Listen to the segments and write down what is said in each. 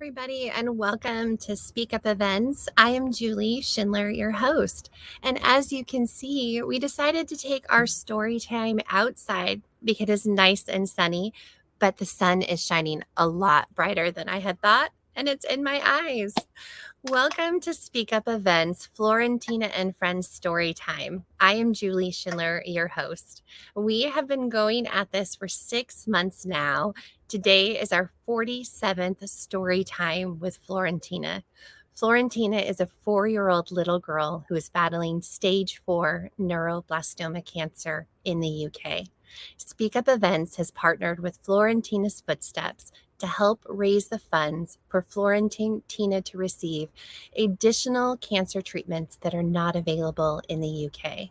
everybody, and welcome to Speak Up Events. I am Julie Schindler, your host. And as you can see, we decided to take our story time outside because it is nice and sunny, but the sun is shining a lot brighter than I had thought, and it's in my eyes. Welcome to Speak Up Events, Florentina and Friends Storytime. I am Julie Schindler, your host. We have been going at this for 6 months now. Today is our 47th story time with Florentina. Florentina is a 4-year-old little girl who is battling stage 4 neuroblastoma cancer in the UK. Speak Up Events has partnered with Florentina's Footsteps to help raise the funds for Florentina to receive additional cancer treatments that are not available in the UK.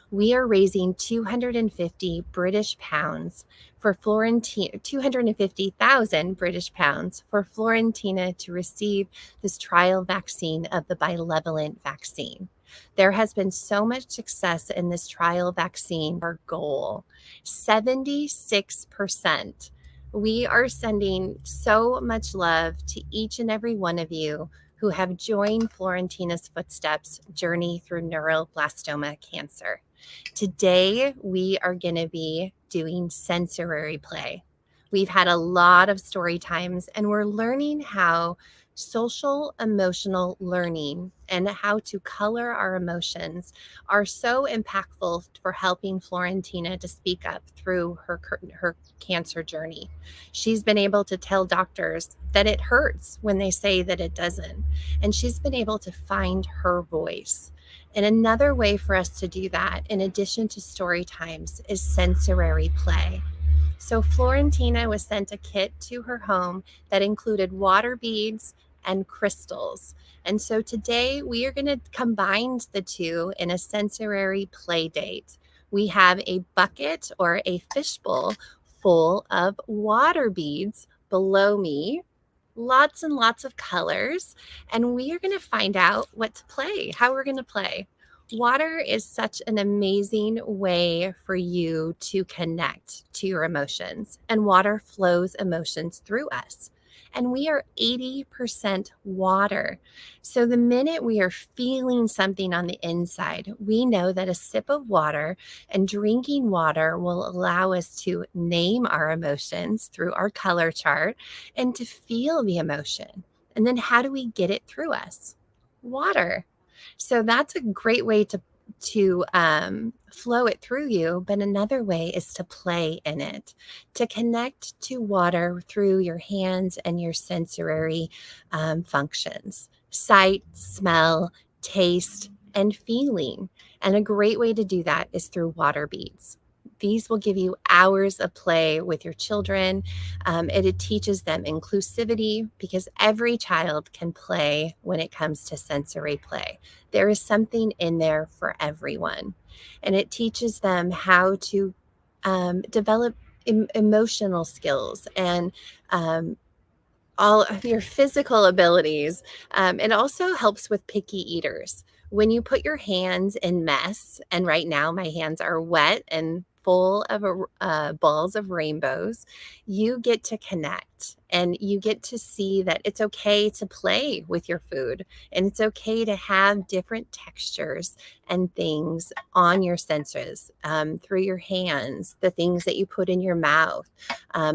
We are raising 250 British pounds for Florentina, 250,000 British pounds for Florentina to receive this trial vaccine of the bivalent vaccine. There has been so much success in this trial vaccine. Our goal, 76%. We are sending so much love to each and every one of you who have joined Florentina's Footsteps journey through neuroblastoma cancer. Today, we are going to be doing sensory play. We've had a lot of story times, and we're learning how social emotional learning and how to color our emotions are so impactful for helping Florentina to speak up through her cancer journey. She's been able to tell doctors that it hurts when they say that it doesn't, and she's been able to find her voice. And another way for us to do that, in addition to story times, is sensory play. So Florentina was sent a kit to her home that included water beads and crystals. And so today we are going to combine the two in a sensory play date. We have a bucket or a fishbowl full of water beads below me, lots and lots of colors, and we are going to find out what to play, how we're going to play. Water is such an amazing way for you to connect to your emotions, and water flows emotions through us. And we are 80% water. So the minute we are feeling something on the inside, we know that a sip of water and drinking water will allow us to name our emotions through our color chart and to feel the emotion. And then how do we get it through us? Water. So that's a great way to flow it through you. But another way is to play in it, to connect to water through your hands and your sensory functions, sight, smell, taste, and feeling. And a great way to do that is through water beads. These will give you hours of play with your children. It teaches them inclusivity because every child can play when it comes to sensory play. There is something in there for everyone. And it teaches them how to develop emotional skills and all of your physical abilities. It also helps with picky eaters. When you put your hands in mess, and right now my hands are wet and full of balls of rainbows, you get to connect and you get to see that it's okay to play with your food and it's okay to have different textures and things on your senses through your hands, the things that you put in your mouth,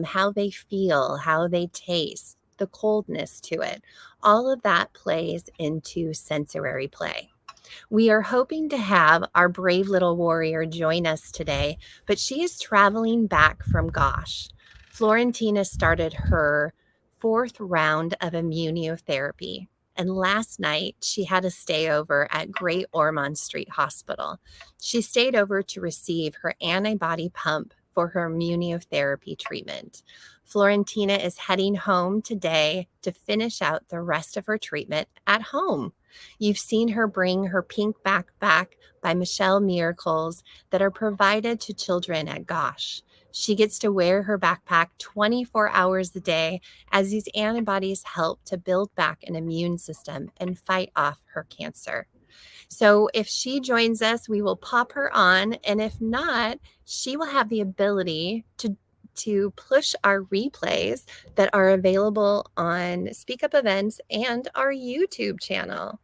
how they feel, how they taste, the coldness to it. All of that plays into sensory play. We are hoping to have our brave little warrior join us today, but she is traveling back from Gosh. Florentina started her 4th round of immunotherapy, and last night she had a stay over at Great Ormond Street Hospital. She stayed over to receive her antibody pump for her immunotherapy treatment. Florentina is heading home today to finish out the rest of her treatment at home. You've seen her bring her pink backpack by Michelle Miracles that are provided to children at Gosh. She gets to wear her backpack 24 hours a day as these antibodies help to build back an immune system and fight off her cancer. So if she joins us, we will pop her on. And if not, she will have the ability to to push our replays that are available on SpeakUp events and our YouTube channel.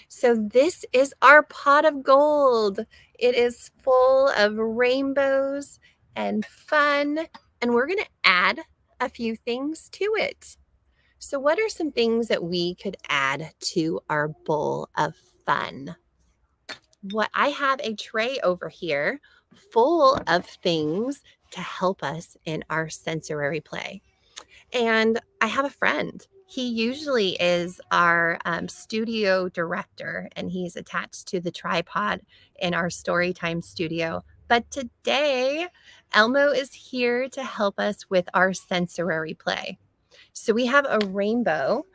So this is our pot of gold. It is full of rainbows and fun, and we're going to add a few things to it. So what are some things that we could add to our bowl of fun? What I have a tray over here full of things to help us in our sensory play. And I have a friend. He usually is our studio director, and he's attached to the tripod in our Storytime studio. But today, Elmo is here to help us with our sensory play. So we have a rainbow.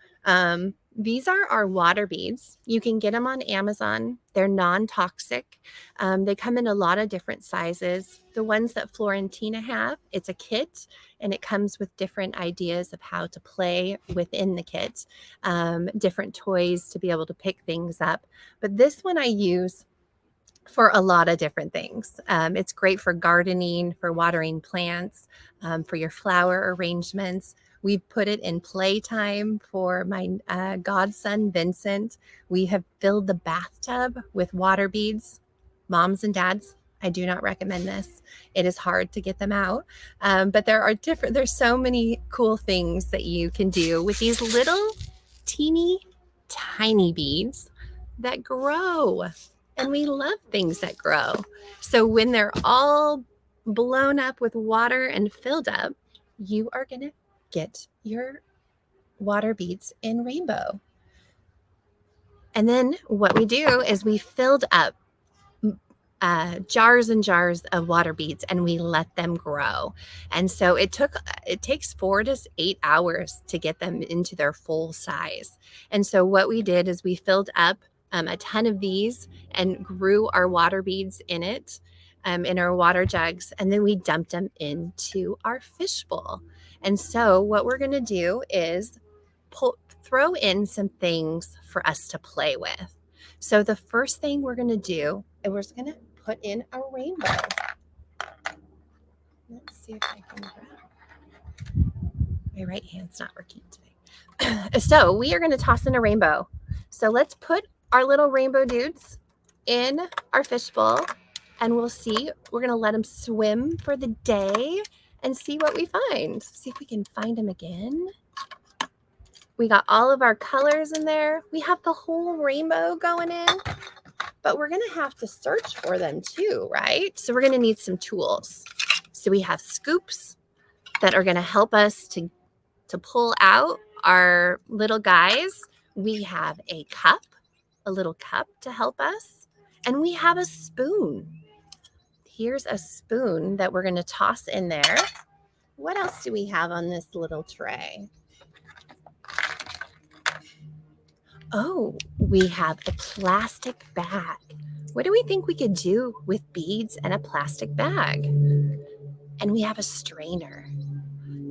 These are our water beads. You can get them on Amazon. They're non-toxic. They come in a lot of different sizes. The ones that Florentina have, it's a kit, and it comes with different ideas of how to play within the kit, different toys to be able to pick things up. But this one I use for a lot of different things. It's great for gardening, for watering plants, for your flower arrangements. We've put it in playtime for my godson, Vincent. We have filled the bathtub with water beads. Moms and dads, I do not recommend this. It is hard to get them out. But there's so many cool things that you can do with these little teeny tiny beads that grow. And we love things that grow. So when they're all blown up with water and filled up, you are going to get your water beads in rainbow. And then what we do is we filled up jars and jars of water beads, and we let them grow. And so it takes 4 to 8 hours to get them into their full size. And so what we did is we filled up a ton of these and grew our water beads in it, in our water jugs, and then we dumped them into our fishbowl. And so what we're going to do is throw in some things for us to play with. So the first thing we're going to do is we're going to put in a rainbow. Let's see if I can grab. My right hand's not working today. So we are going to toss in a rainbow. So let's put our little rainbow dudes in our fishbowl, and we'll see. We're going to let them swim for the day and see what we find. See if we can find them again. We got all of our colors in there. We have the whole rainbow going in, but we're going to have to search for them too, right? So we're going to need some tools. So we have scoops that are going to help us to pull out our little guys. We have a cup, a little cup to help us, and we have a spoon. Here's a spoon that we're going to toss in there. What else do we have on this little tray? Oh, we have a plastic bag. What do we think we could do with beads and a plastic bag? And we have a strainer.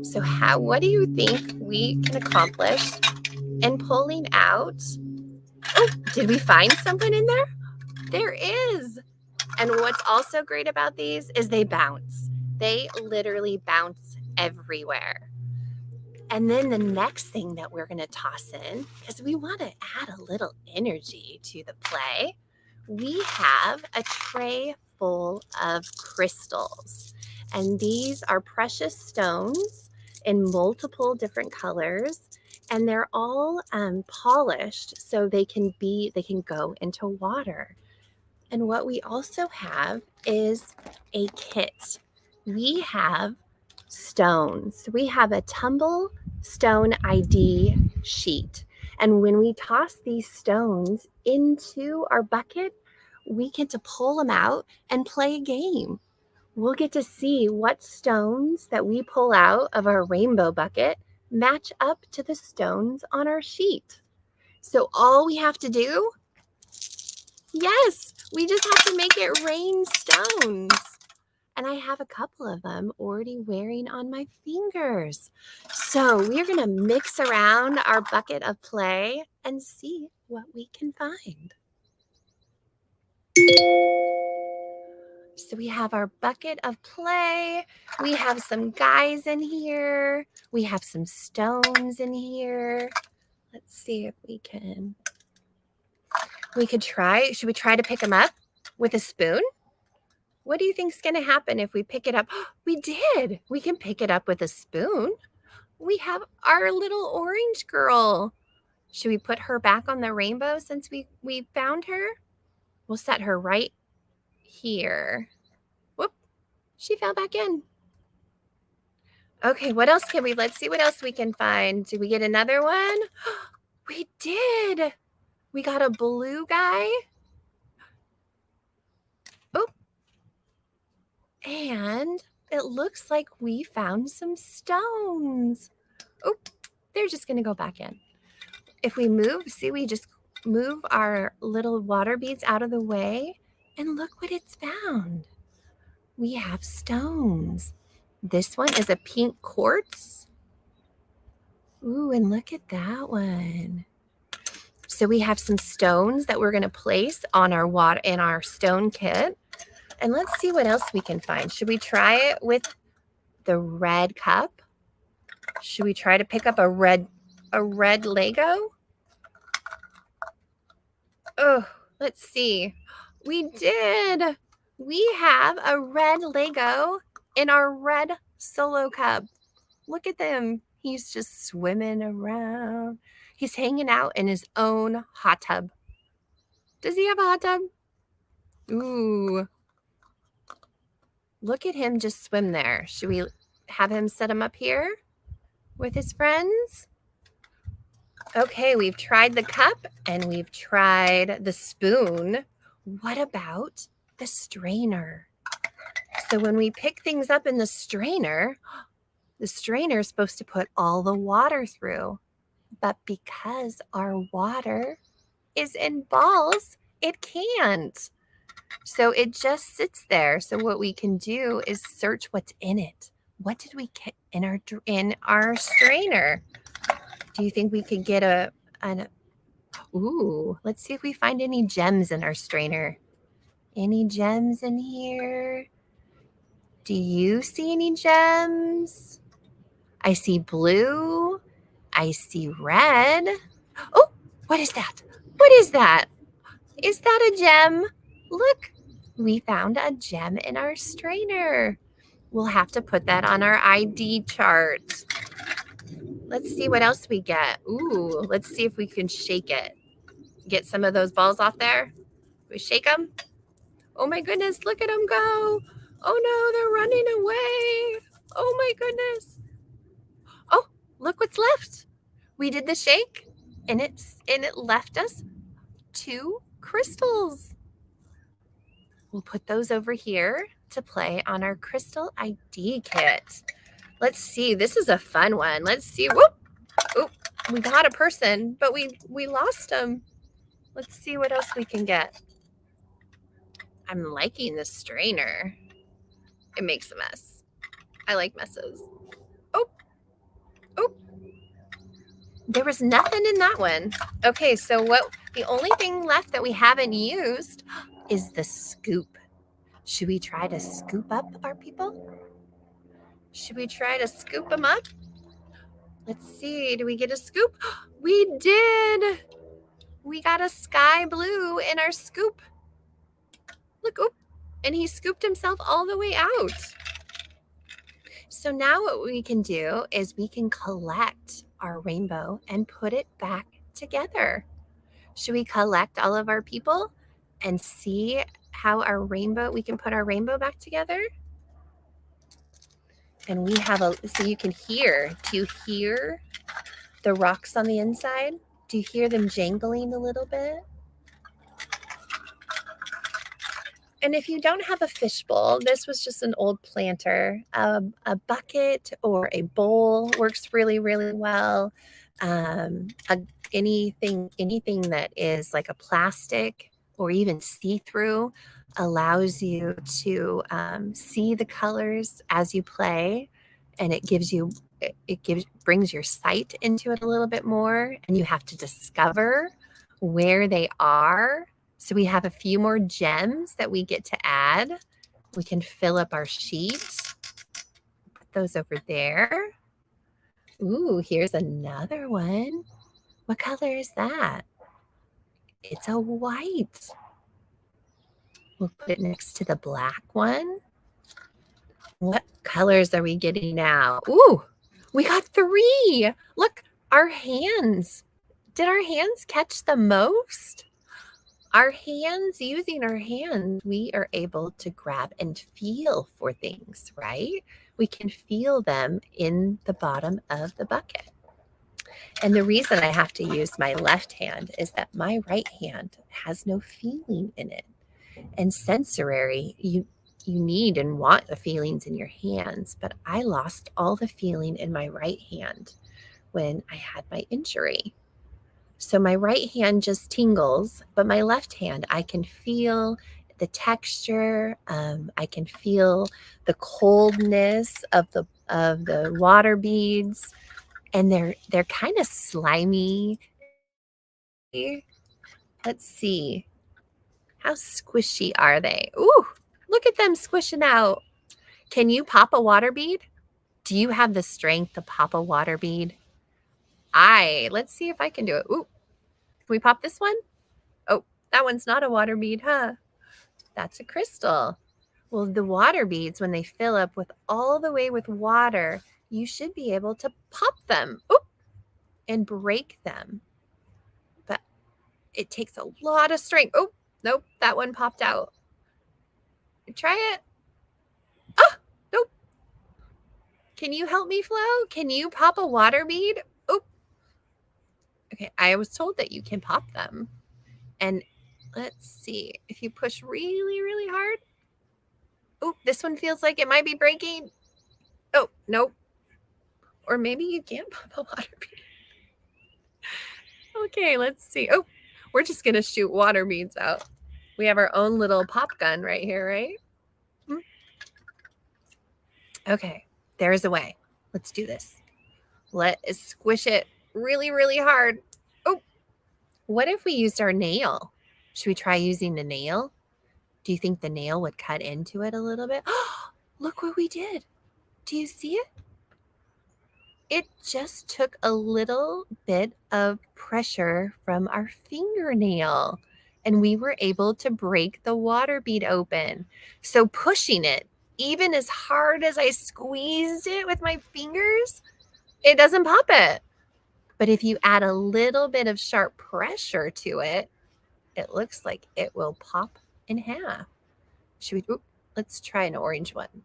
So what do you think we can accomplish in pulling out? Oh, did we find something in there? There is. And what's also great about these is they bounce. They literally bounce everywhere. And then the next thing that we're going to toss in, because we want to add a little energy to the play, we have a tray full of crystals. And these are precious stones in multiple different colors, and they're all polished so they can go into water. And what we also have is a kit. We have stones. We have a tumble stone ID sheet. And when we toss these stones into our bucket, we get to pull them out and play a game. We'll get to see what stones that we pull out of our rainbow bucket match up to the stones on our sheet. So all we have to do, yes, we just have to make it rain stones. And I have a couple of them already wearing on my fingers. So we're going to mix around our bucket of play and see what we can find. So we have our bucket of play. We have some guys in here. We have some stones in here. Let's see if we could try. Should we try to pick them up with a spoon? What do you think is going to happen if we pick it up? We did. We can pick it up with a spoon. We have our little orange girl. Should we put her back on the rainbow since we found her? We'll set her right here. Whoop, she fell back in. Okay, what else can we, let's see what else we can find. Did we get another one? We did. We got a blue guy. Oh, and it looks like we found some stones. Oh, they're just going to go back in. If we move, see, we just move our little water beads out of the way, and look what it's found. We have stones. This one is a pink quartz. Ooh, and look at that one. So we have some stones that we're going to place on our water in our stone kit. And let's see what else we can find. Should we try it with the red cup? Should we try to pick up a red Lego? Oh, let's see. We did. We have a red Lego in our red solo cup. Look at them. He's just swimming around. He's hanging out in his own hot tub. Does he have a hot tub? Ooh. Look at him just swim there. Should we have him set him up here with his friends? Okay, we've tried the cup and we've tried the spoon. What about the strainer? So when we pick things up in the strainer is supposed to put all the water through. But because our water is in balls, it can't. So it just sits there. So what we can do is search what's in it. What did we get in our strainer? Do you think we could get ooh, let's see if we find any gems in our strainer. Any gems in here? Do you see any gems? I see blue. I see red. Oh, what is that? What is that? Is that a gem? Look, we found a gem in our strainer. We'll have to put that on our ID chart. Let's see what else we get. Ooh, let's see if we can shake it. Get some of those balls off there. We shake them. Oh my goodness, look at them go. Oh no, they're running away. Oh my goodness. Oh, look what's left. We did the shake and it left us 2 crystals. We'll put those over here to play on our crystal ID kit. Let's see. This is a fun one. Let's see. Whoop. Oh, we got a person, but we lost them. Let's see what else we can get. I'm liking the strainer. It makes a mess. I like messes. Oh. Oh. There was nothing in that one. Okay, so the only thing left that we haven't used is the scoop. Should we try to scoop up our people? Should we try to scoop them up? Let's see. Do we get a scoop? We did. We got a sky blue in our scoop. Look, oop. And he scooped himself all the way out. So now what we can do is we can collect our rainbow and put it back together. Should we collect all of our people and see how we can put our rainbow back together? And we have so you can hear, do you hear the rocks on the inside? Do you hear them jangling a little bit? And if you don't have a fishbowl, this was just an old planter. A bucket or a bowl works really, really well. Anything that is like a plastic or even see-through allows you to see the colors as you play, and it brings your sight into it a little bit more, and you have to discover where they are. So we have a few more gems that we get to add We can fill up our sheets. Put those over there. Ooh, here's another one. What color is that? It's a white. We'll put it next to the black one. What colors are we getting now? Ooh, we got 3. Look, our hands. Did our hands catch the most? Our hands, using our hands, we are able to grab and feel for things, right? We can feel them in the bottom of the bucket. And the reason I have to use my left hand is that my right hand has no feeling in it. And sensory, you need and want the feelings in your hands, but I lost all the feeling in my right hand when I had my injury. So my right hand just tingles, but my left hand, I can feel the texture. I can feel the coldness of the water beads, and they're kind of slimy. Let's see. How squishy are they? Ooh, look at them squishing out. Can you pop a water bead? Do you have the strength to pop a water bead? Let's see if I can do it. Ooh, can we pop this one? Oh, that one's not a water bead, huh? That's a crystal. Well, the water beads, when they fill up with all the way with water, you should be able to pop them. Ooh, and break them. But it takes a lot of strength. Oh, nope, that one popped out. Try it. Oh, nope. Can you help me, Flo? Can you pop a water bead? Oh, okay. I was told that you can pop them. And let's see. If you push really, really hard. Oh, this one feels like it might be breaking. Oh, nope. Or maybe you can't pop a water bead. Okay, let's see. Oh, we're just going to shoot water beads out. We have our own little pop gun right here, right? Okay, there's a way. Let's do this. Let's squish it really, really hard. Oh, what if we used our nail? Should we try using the nail? Do you think the nail would cut into it a little bit? Look what we did. Do you see it? It just took a little bit of pressure from our fingernail, and we were able to break the water bead open. So pushing it, even as hard as I squeezed it with my fingers, it doesn't pop it. But if you add a little bit of sharp pressure to it, it looks like it will pop in half. Let's try an orange one.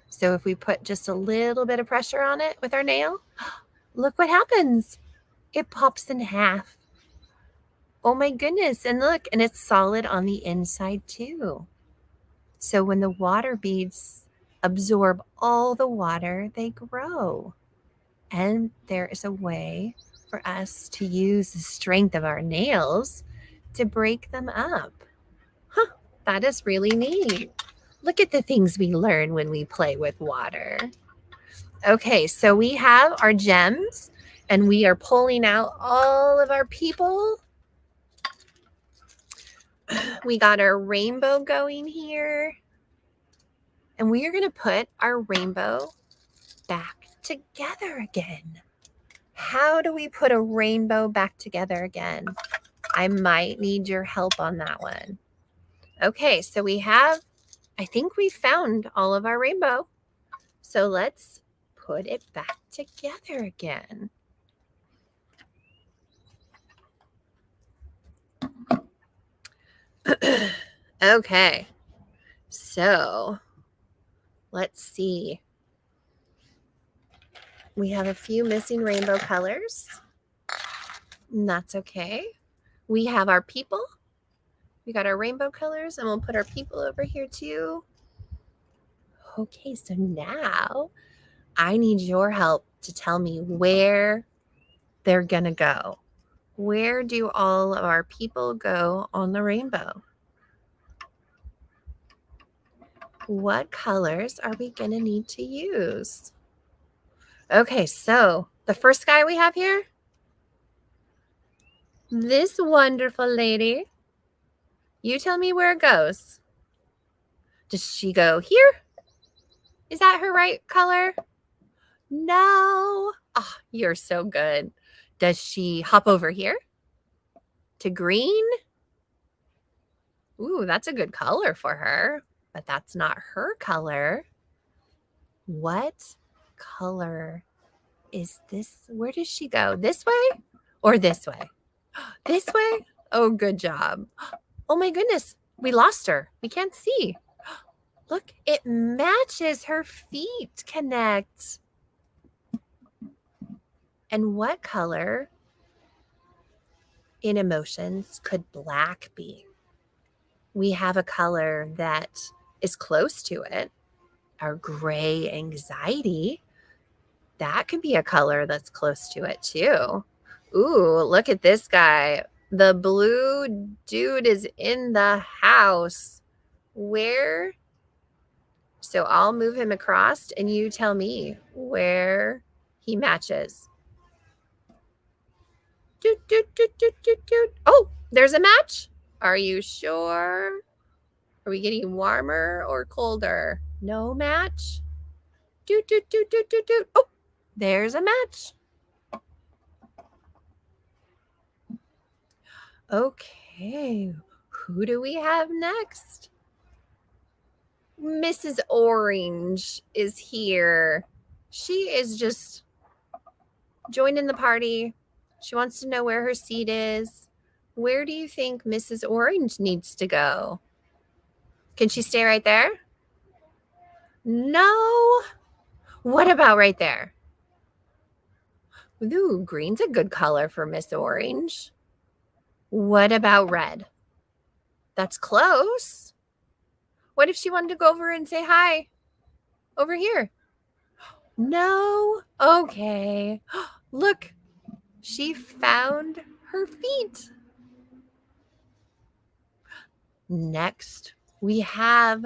So if we put just a little bit of pressure on it with our nail, look what happens. It pops in half. Oh my goodness. And look, and it's solid on the inside too. So when the water beads absorb all the water, they grow. And there is a way for us to use the strength of our nails to break them up. Huh, that is really neat. Look at the things we learn when we play with water. Okay, so we have our gems and we are pulling out all of our people. We got our rainbow going here. And we are going to put our rainbow back together again. How do we put a rainbow back together again? I might need your help on that one. Okay, so I think we found all of our rainbow. So let's put it back together again. Okay, so let's see. We have a few missing rainbow colors. And that's okay. We have our people. We got our rainbow colors, and we'll put our people over here too. Okay, so now I need your help to tell me where they're going to go. Where do all of our people go on the rainbow? What colors are we going to need to use? Okay, so the first guy we have here, this wonderful lady. You tell me where it goes. Does she go here? Is that her right color? No. Oh, you're so good. Does she hop over here to green? Ooh, that's a good color for her, but that's not her color. What color is this? Where does she go? This way or this way? This way? Oh, good job. Oh my goodness, we lost her. We can't see. Look, it matches. Her feet connect. And what color in emotions could black be? We have a color that is close to it. Our gray anxiety, that could be a color that's close to it too. Ooh, look at this guy. The blue dude is in the house. Where? So I'll move him across and you tell me where he matches. Doot, doot, doot, doot, doot, doot. Oh, there's a match. Are you sure? Are we getting warmer or colder? No match? Doot, doot, doot, doot, doot, doot. Oh, there's a match. Okay, who do we have next? Mrs. Orange is here. She is just joining the party. She wants to know where her seat is. Where do you think Mrs. Orange needs to go? Can she stay right there? No. What about right there? Ooh, green's a good color for Miss Orange. What about red? That's close. What if she wanted to go over and say hi over here? No. Okay. Look, she found her feet. Next, we have,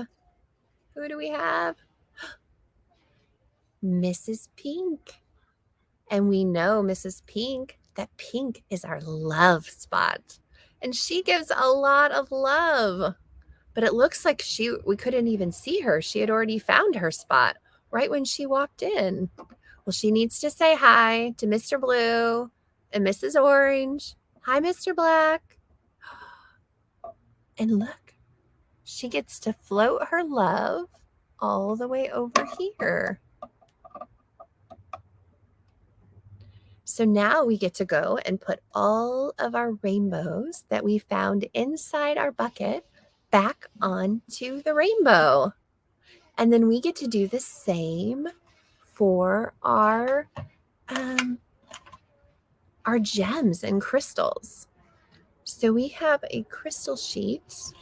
who do we have? Mrs. Pink. And we know, Mrs. Pink, that pink is our love spot. And she gives a lot of love. But it looks like we couldn't even see her. She had already found her spot right when she walked in. Well, she needs to say hi to Mr. Blue and Mrs. Orange. Hi, Mr. Black. And look, she gets to float her love all the way over here. So now we get to go and put all of our rainbows that we found inside our bucket back onto the rainbow. And then we get to do the same for our gems and crystals. So we have a crystal sheet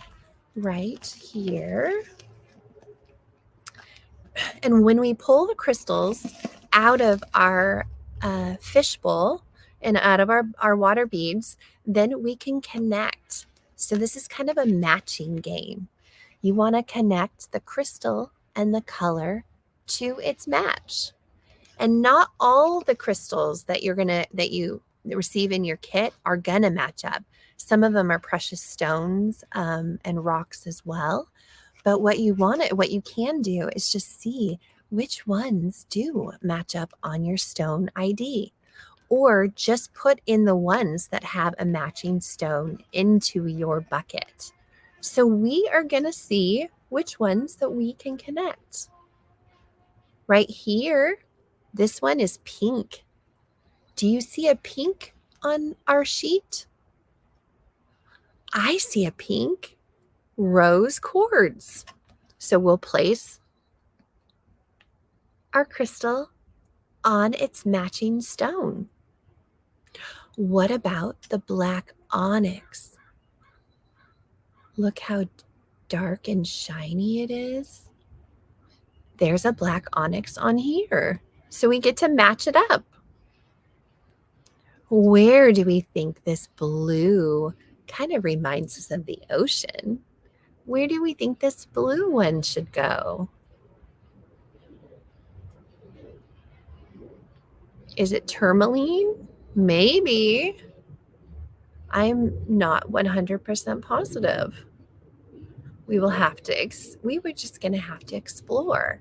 right here. And when we pull the crystals out of our fishbowl and out of our water beads, then we can connect. So this is kind of a matching game. You want to connect the crystal and the color to its match. And not all the crystals that you receive in your kit are gonna match up. Some of them are precious stones and rocks as well. But what you can do is just see which ones do match up on your stone ID, or just put in the ones that have a matching stone into your bucket. So we are going to see which ones that we can connect. Right here, this one is pink. Do you see a pink on our sheet? I see a pink rose quartz. So we'll place our crystal on its matching stone. What about the black onyx? Look how dark and shiny it is. There's a black onyx on here. So we get to match it up. Where do we think this blue kind of reminds us of the ocean? Where do we think this blue one should go? Is it tourmaline? Maybe. I'm not 100% positive. we were just going to have to explore.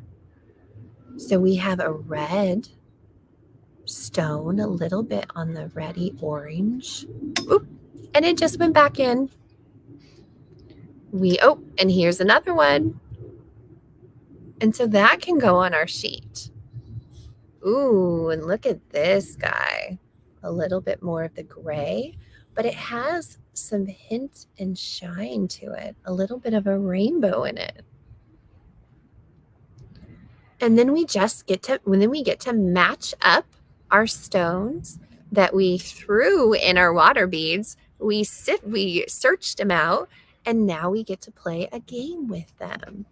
So we have a red stone, a little bit on the reddy orange. Oop, and it just went back in. And here's another one. And so that can go on our sheet. Ooh, and look at this guy. A little bit more of the gray, but it has some hint and shine to it, a little bit of a rainbow in it. And then we get to match up our stones that we threw in our water beads. We searched them out, and now we get to play a game with them.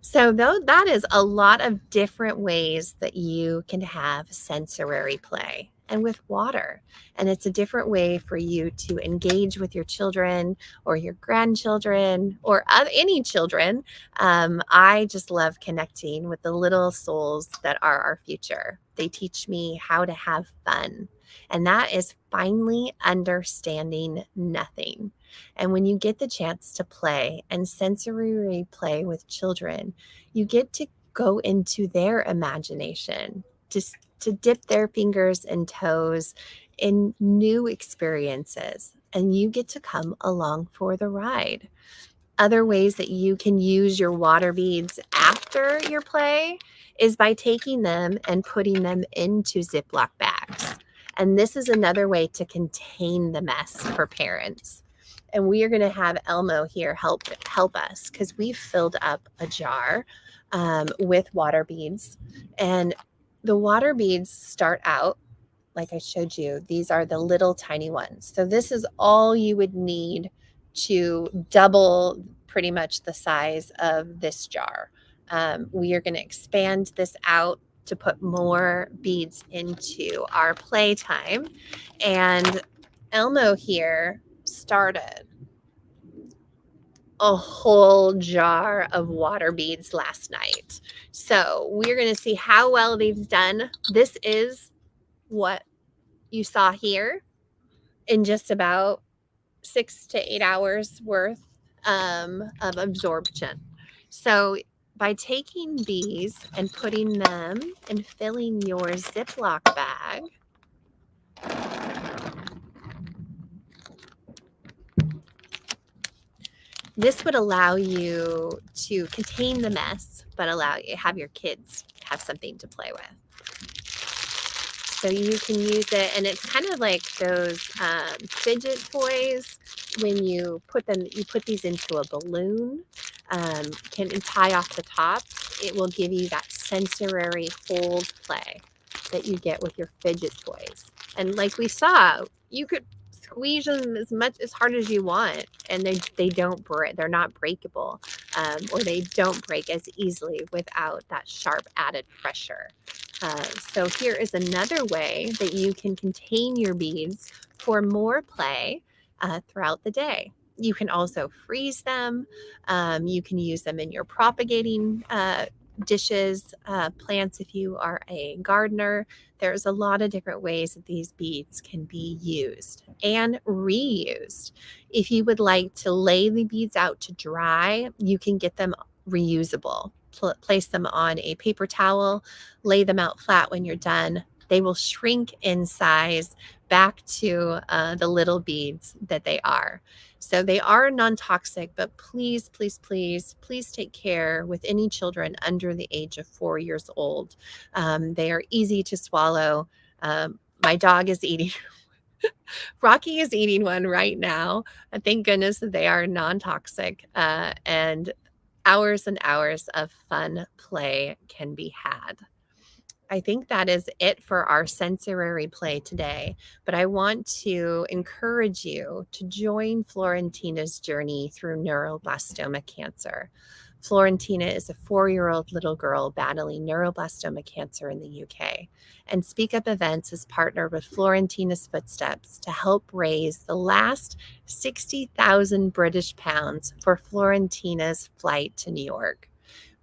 So that is a lot of different ways that you can have sensory play and with water. And it's a different way for you to engage with your children or your grandchildren or any children. I just love connecting with the little souls that are our future. They teach me how to have fun. And that is finally understanding nothing. And when you get the chance to play and sensory play with children, you get to go into their imagination, to dip their fingers and toes in new experiences, and you get to come along for the ride. Other ways that you can use your water beads after your play is by taking them and putting them into Ziploc bags. And this is another way to contain the mess for parents. And we are going to have Elmo here help us because we filled up a jar with water beads. And the water beads start out, like I showed you, these are the little tiny ones. So this is all you would need to double pretty much the size of this jar. We are going to expand this out to put more beads into our playtime. And Elmo here started a whole jar of water beads last night. So we're going to see how well they've done. This is what you saw here in just about 6 to 8 hours worth of absorption. So by taking these and putting them and filling your Ziploc bag, this would allow you to contain the mess, but allow you to have your kids have something to play with. So you can use it, and it's kind of like those fidget toys. When you put these into a balloon, can tie off the top. It will give you that sensory hold play that you get with your fidget toys. And like we saw, you could squeeze them as hard as you want, and they don't break. They're not breakable, or they don't break as easily without that sharp added pressure. So here is another way that you can contain your beads for more play throughout the day. You can also freeze them. You can use them in your propagating dishes, plants if you are a gardener. There's a lot of different ways that these beads can be used and reused. If you would like to lay the beads out to dry, you can get them reusable. Place them on a paper towel, lay them out flat when you're done. They will shrink in size back to the little beads that they are. So they are non-toxic, but please, please, please, please take care with any children under the age of 4 years old. They are easy to swallow. My dog is eating Rocky is eating one right now. Thank goodness that they are non-toxic, and hours and hours of fun play can be had. I think that is it for our sensory play today, but I want to encourage you to join Florentina's journey through neuroblastoma cancer. Florentina is a 4-year-old little girl battling neuroblastoma cancer in the UK, and SpeakUp Events is partnered with Florentina's Footsteps to help raise the last 60,000 British pounds for Florentina's flight to New York.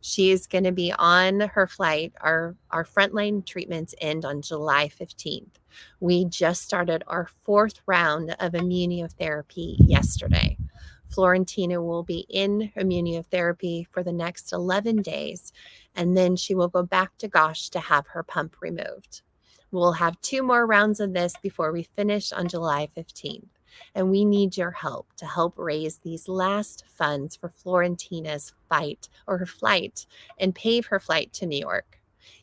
She is going to be on her flight. Our frontline treatments end on July 15th. We just started our 4th round of immunotherapy yesterday. Florentina will be in immunotherapy for the next 11 days, and then she will go back to Gosh to have her pump removed. We'll have 2 more rounds of this before we finish on July 15th. And we need your help to help raise these last funds for Florentina's fight or her flight and pave her flight to New York.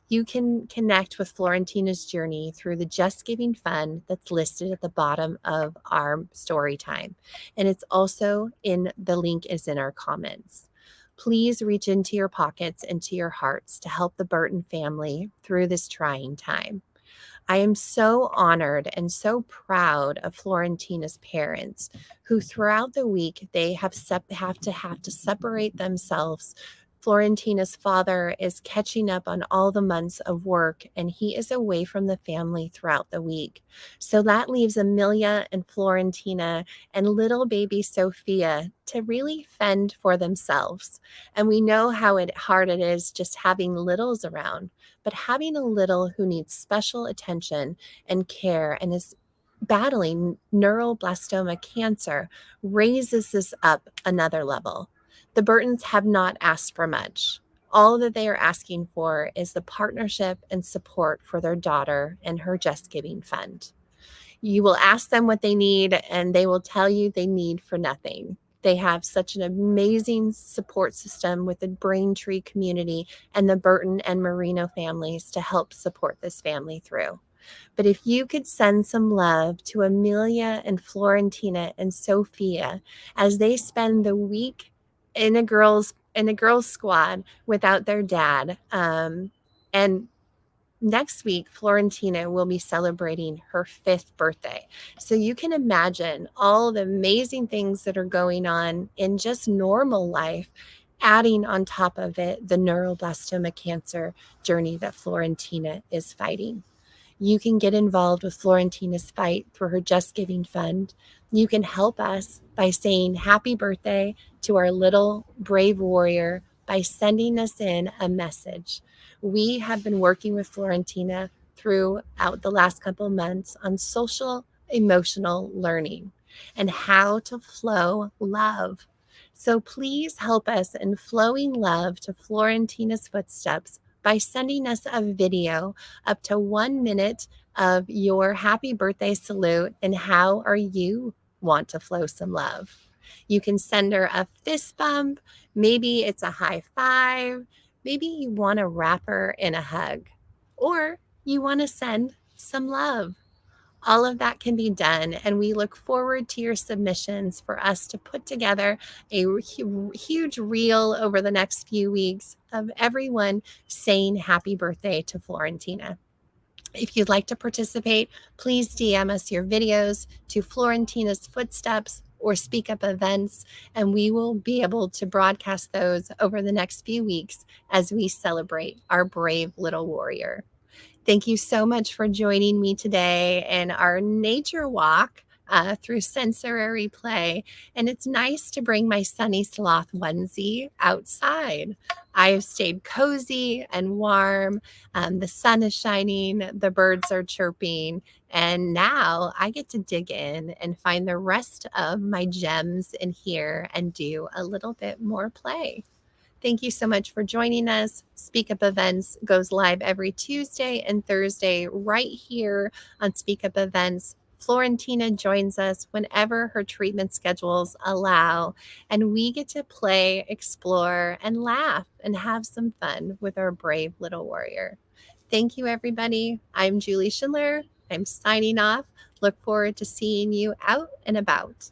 You can connect with Florentina's journey through the Just Giving Fund that's listed at the bottom of our Storytime. And it's also in the link is in our comments. Please reach into your pockets and to your hearts to help the Burton family through this trying time. I am so honored and so proud of Florentina's parents, who throughout the week they have to separate themselves. Florentina's father is catching up on all the months of work, and he is away from the family throughout the week. So that leaves Amelia and Florentina and little baby Sophia to really fend for themselves. And we know how hard it is just having littles around, but having a little who needs special attention and care and is battling neuroblastoma cancer raises this up another level. The Burtons have not asked for much. All that they are asking for is the partnership and support for their daughter and her Just Giving Fund. You will ask them what they need, and they will tell you they need for nothing. They have such an amazing support system with the Braintree community and the Burton and Marino families to help support this family through. But if you could send some love to Amelia and Florentina and Sophia as they spend the week in a girls' squad without their dad, and next week, Florentina will be celebrating her 5th birthday. So you can imagine all the amazing things that are going on in just normal life, adding on top of it the neuroblastoma cancer journey that Florentina is fighting. You can get involved with Florentina's fight for her Just Giving Fund. You can help us by saying happy birthday to our little brave warrior by sending us in a message. We have been working with Florentina throughout the last couple of months on social emotional learning and how to flow love. So please help us in flowing love to Florentina's footsteps by sending us a video up to 1 minute of your happy birthday salute and how are you want to flow some love. You can send her a fist bump. Maybe it's a high five. Maybe you want to wrap her in a hug, or you want to send some love. All of that can be done, and we look forward to your submissions for us to put together a huge reel over the next few weeks of everyone saying happy birthday to Florentina. If you'd like to participate, please DM us your videos to Florentina's Footsteps or SpeakUp events, and we will be able to broadcast those over the next few weeks as we celebrate our brave little warrior. Thank you so much for joining me today in our nature walk through sensory play. And it's nice to bring my Sunny Sloth onesie outside. I have stayed cozy and warm. The sun is shining, the birds are chirping, and now I get to dig in and find the rest of my gems in here and do a little bit more play. Thank you so much for joining us. SpeakUp Events goes live every Tuesday and Thursday right here on SpeakUp Events. Florentina joins us whenever her treatment schedules allow, and we get to play, explore, and laugh and have some fun with our brave little warrior. Thank you, everybody. I'm Julie Schindler. I'm signing off. Look forward to seeing you out and about.